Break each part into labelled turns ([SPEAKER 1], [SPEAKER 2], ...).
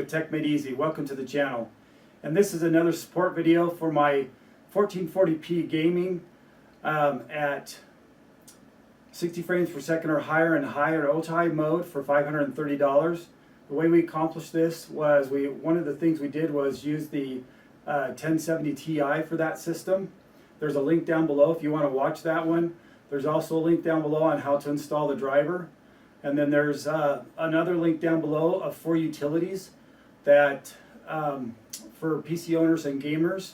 [SPEAKER 1] Tech Made Easy. Welcome to the channel. And this is another support video for my 1440p gaming at 60 frames per second or higher in high or ultra high mode for $530. The way we accomplished this was one of the things we did was use the 1070 Ti for that system. There's a link down below if you want to watch that one. There's also a link down below on how to install the driver. And then there's another link down below of 4 utilities that for PC owners and gamers.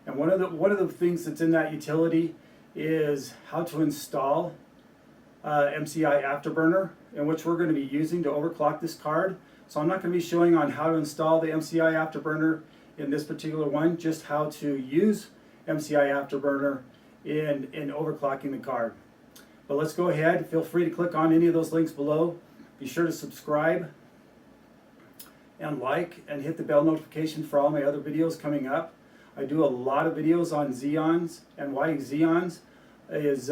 [SPEAKER 1] And one of the things that's in that utility is how to install MSI Afterburner, in which we're going to be using to overclock this card. So I'm not going to be showing on how to install the MSI Afterburner in this particular one, just how to use MSI Afterburner in overclocking the card. But let's go ahead. Feel free to click on any of those links below. Be sure to subscribe and like and hit the bell notification for all my other videos coming up. I do a lot of videos on Xeons and why Xeons is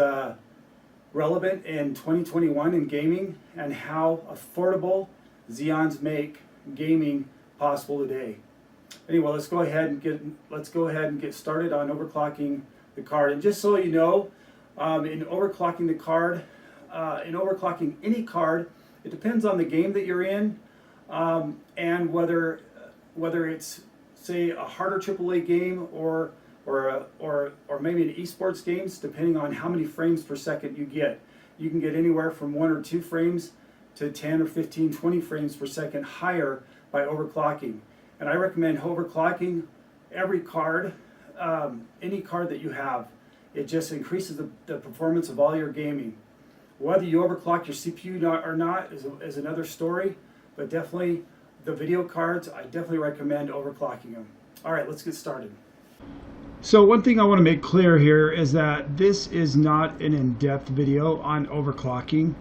[SPEAKER 1] relevant in 2021 in gaming and how affordable Xeons make gaming possible today. Anyway, let's go ahead and get started on overclocking the card. And just so you know, in overclocking the card, in overclocking any card, it depends on the game that you're in, and whether it's, say, a harder AAA game or maybe an esports games, depending on how many frames per second you get. You can get anywhere from 1 or 2 frames to 10 or 15, 20 frames per second higher by overclocking. And I recommend overclocking every card, any card that you have. It just increases the performance of all your gaming. Whether you overclock your CPU or not is another story, but definitely the video cards, I definitely recommend overclocking them. All right, let's get started. So one thing I want to make clear here is that this is not an in-depth video on overclocking.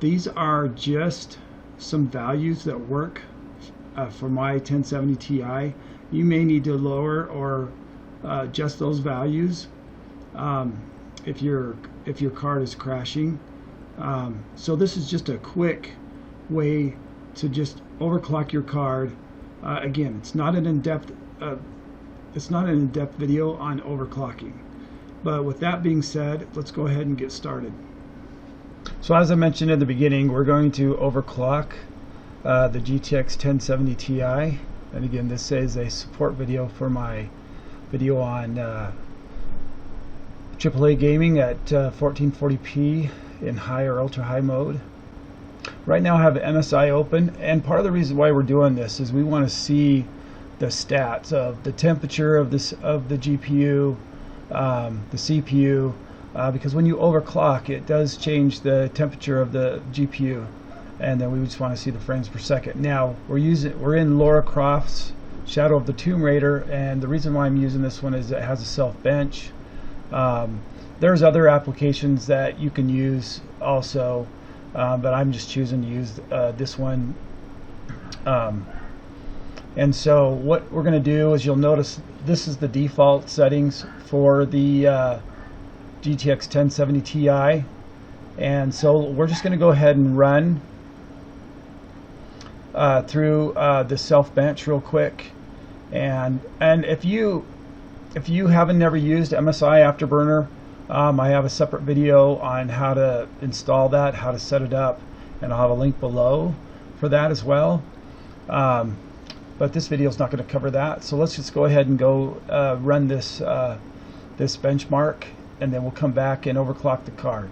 [SPEAKER 1] These are just some values that work for my 1070 Ti. You may need to lower or adjust those values if your card is crashing. So this is just a quick way to just overclock your card. Again, it's not an in-depth video on overclocking. But with that being said, let's go ahead and get started. So as I mentioned in the beginning, we're going to overclock the GTX 1070 Ti. And again, this is a support video for my video on AAA gaming at 1440p in high or ultra high mode. Right now I have MSI open, and part of the reason why we're doing this is we want to see the stats of the temperature of the GPU, the CPU, because when you overclock, it does change the temperature of the GPU, and then we just want to see the frames per second. Now we're in Lara Croft's Shadow of the Tomb Raider, and the reason why I'm using this one is it has a self bench. There's other applications that you can use also, but I'm just choosing to use this one. And so what we're going to do is, you'll notice this is the default settings for the GTX 1070 Ti, and so we're just going to go ahead and run through the self bench real quick. And if you haven't never used MSI Afterburner, I have a separate video on how to install that, how to set it up, and I'll have a link below for that as well. But this video is not going to cover that, so let's just go ahead and go run this this benchmark, and then we'll come back and overclock the card.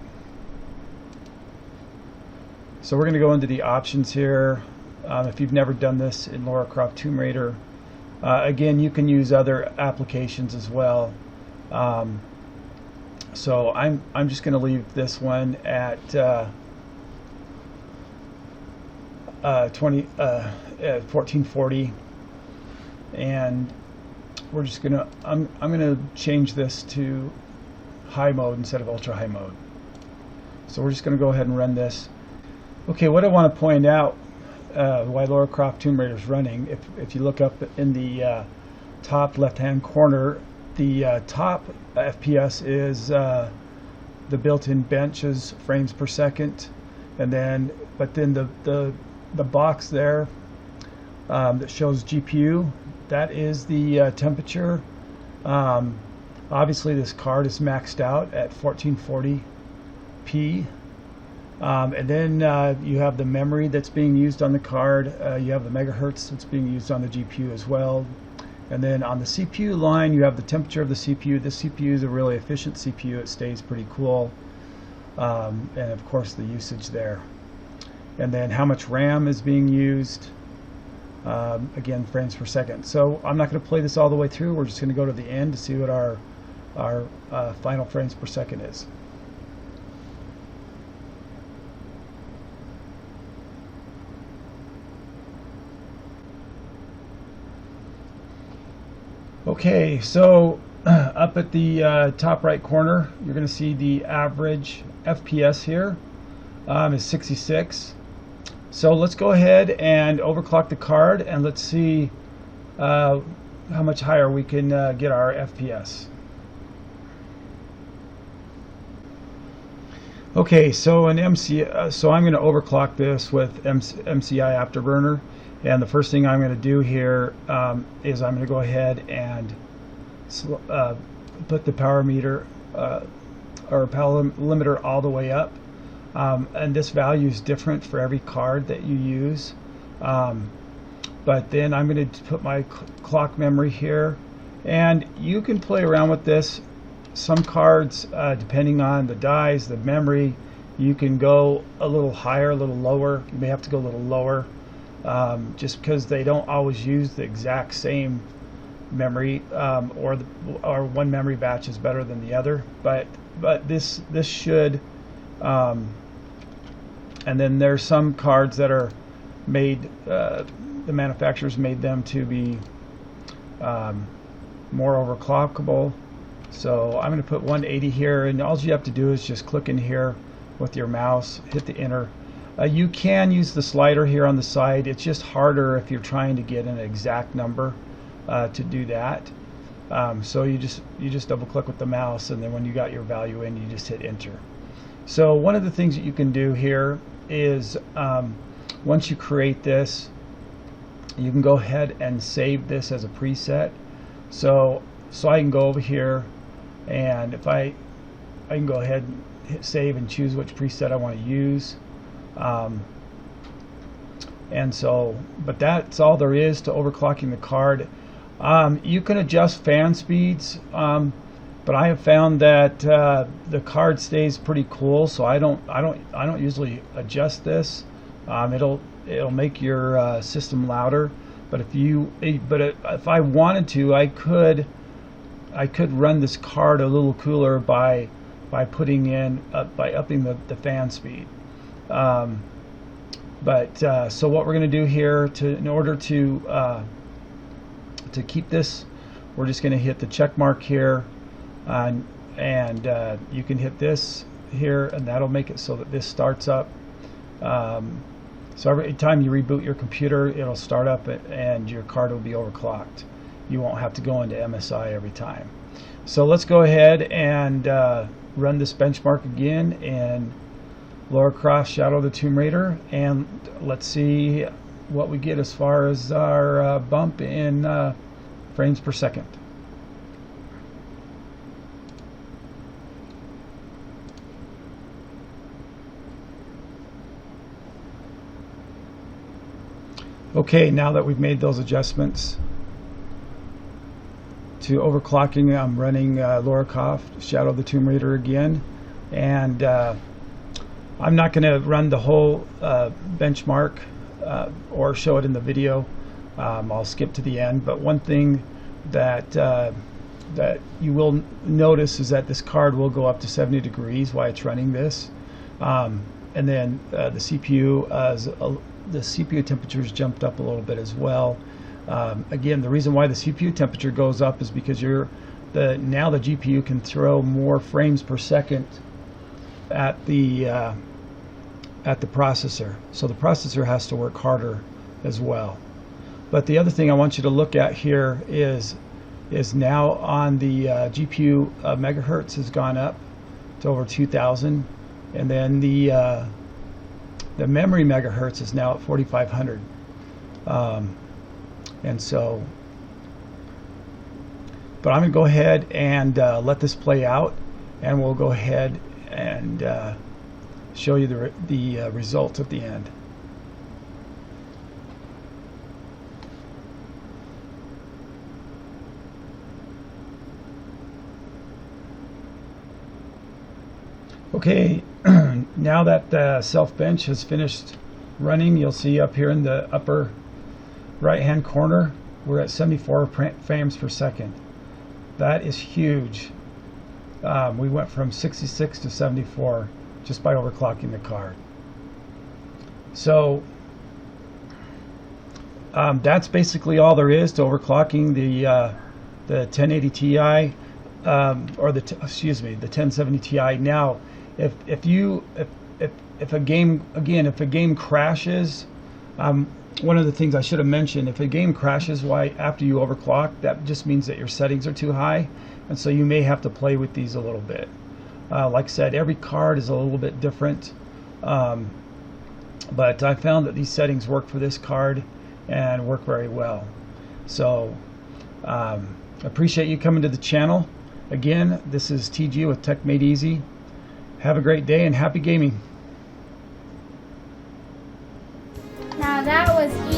[SPEAKER 1] So we're going to go into the options here. If you've never done this in Lara Croft Tomb Raider, again, you can use other applications as well. So I'm just going to leave this one at 1440, and we're just gonna I'm gonna change this to high mode instead of ultra high mode. So we're just gonna go ahead and run this. Okay, what I want to point out why Lara Croft Tomb Raider is running, if you look up in the top left hand corner, the top FPS is the built-in benches frames per second, and then but then the box there that shows GPU. That is the temperature. Obviously this card is maxed out at 1440p. And then you have the memory that's being used on the card. You have the megahertz that's being used on the GPU as well. And then on the CPU line, you have the temperature of the CPU. This CPU is a really efficient CPU. It stays pretty cool. And of course the usage there. And then how much RAM is being used. Again, frames per second. So I'm not going to play this all the way through. We're just going to go to the end to see what our final frames per second is. Okay, so up at the top right corner, you're going to see the average FPS here is 66. So let's go ahead and overclock the card, and let's see how much higher we can get our FPS. Okay, so an so I'm going to overclock this with MSI Afterburner. And the first thing I'm going to do here is I'm going to go ahead and put the power meter or power limiter all the way up. And this value is different for every card that you use. But then I'm going to put my clock memory here. And you can play around with this. Some cards, depending on the dies, the memory, you can go a little higher, a little lower. You may have to go a little lower. Just because they don't always use the exact same memory, or one memory batch is better than the other. But this should, and then there's some cards that are made, the manufacturers made them to be more overclockable. So I'm going to put 180 here, and all you have to do is just click in here with your mouse, hit the enter. You can use the slider here on the side. It's just harder if you're trying to get an exact number to do that. So you just double click with the mouse, and then when you got your value in, you just hit enter. So one of the things that you can do here is once you create this, you can go ahead and save this as a preset. So I can go over here, and if I can go ahead and hit save and choose which preset I want to use. And so, but that's all there is to overclocking the card. You can adjust fan speeds, but I have found that the card stays pretty cool, so I don't usually adjust this. It'll make your system louder. But if I wanted to, I could run this card a little cooler by putting in by upping the fan speed. So what we're going to do here in order to keep this, we're just going to hit the check mark here, and you can hit this here, and that'll make it so that this starts up. So every time you reboot your computer, it'll start up and your card will be overclocked. You won't have to go into MSI every time. So let's go ahead and run this benchmark again in Lara Croft Shadow of the Tomb Raider, and let's see what we get as far as our bump in frames per second. Okay, now that we've made those adjustments to overclocking, I'm running Lara Croft Shadow of the Tomb Raider again, and I'm not going to run the whole benchmark or show it in the video. I'll skip to the end, but one thing that that you will notice is that this card will go up to 70 degrees while it's running this, and then the CPU temperature's jumped up a little bit as well. Again, the reason why the CPU temperature goes up is because now the GPU can throw more frames per second at the processor, so the processor has to work harder as well. But the other thing I want you to look at here is now on the GPU megahertz has gone up to over 2,000, and then the memory megahertz is now at 4,500.
[SPEAKER 2] And so, but I'm going to go ahead and let this play out, and we'll go ahead and show you the results at the end. Okay, now that the self bench has finished running, you'll see up here in the upper right hand corner we're at 74 frames per second. That is huge. We went from 66 to 74 just by overclocking the card. So that's basically all there is to overclocking the 1080 Ti or the 1070 Ti. Now, if a game crashes, one of the things I should have mentioned, if a game crashes after you overclock, that just means that your settings are too high, and so you may have to play with these a little bit. Like I said, every card is a little bit different, but I found that these settings work for this card and work very well. So appreciate you coming to the channel. Again, this is TG with Tech Made Easy. Have a great day and happy gaming.
[SPEAKER 3] Now that was easy.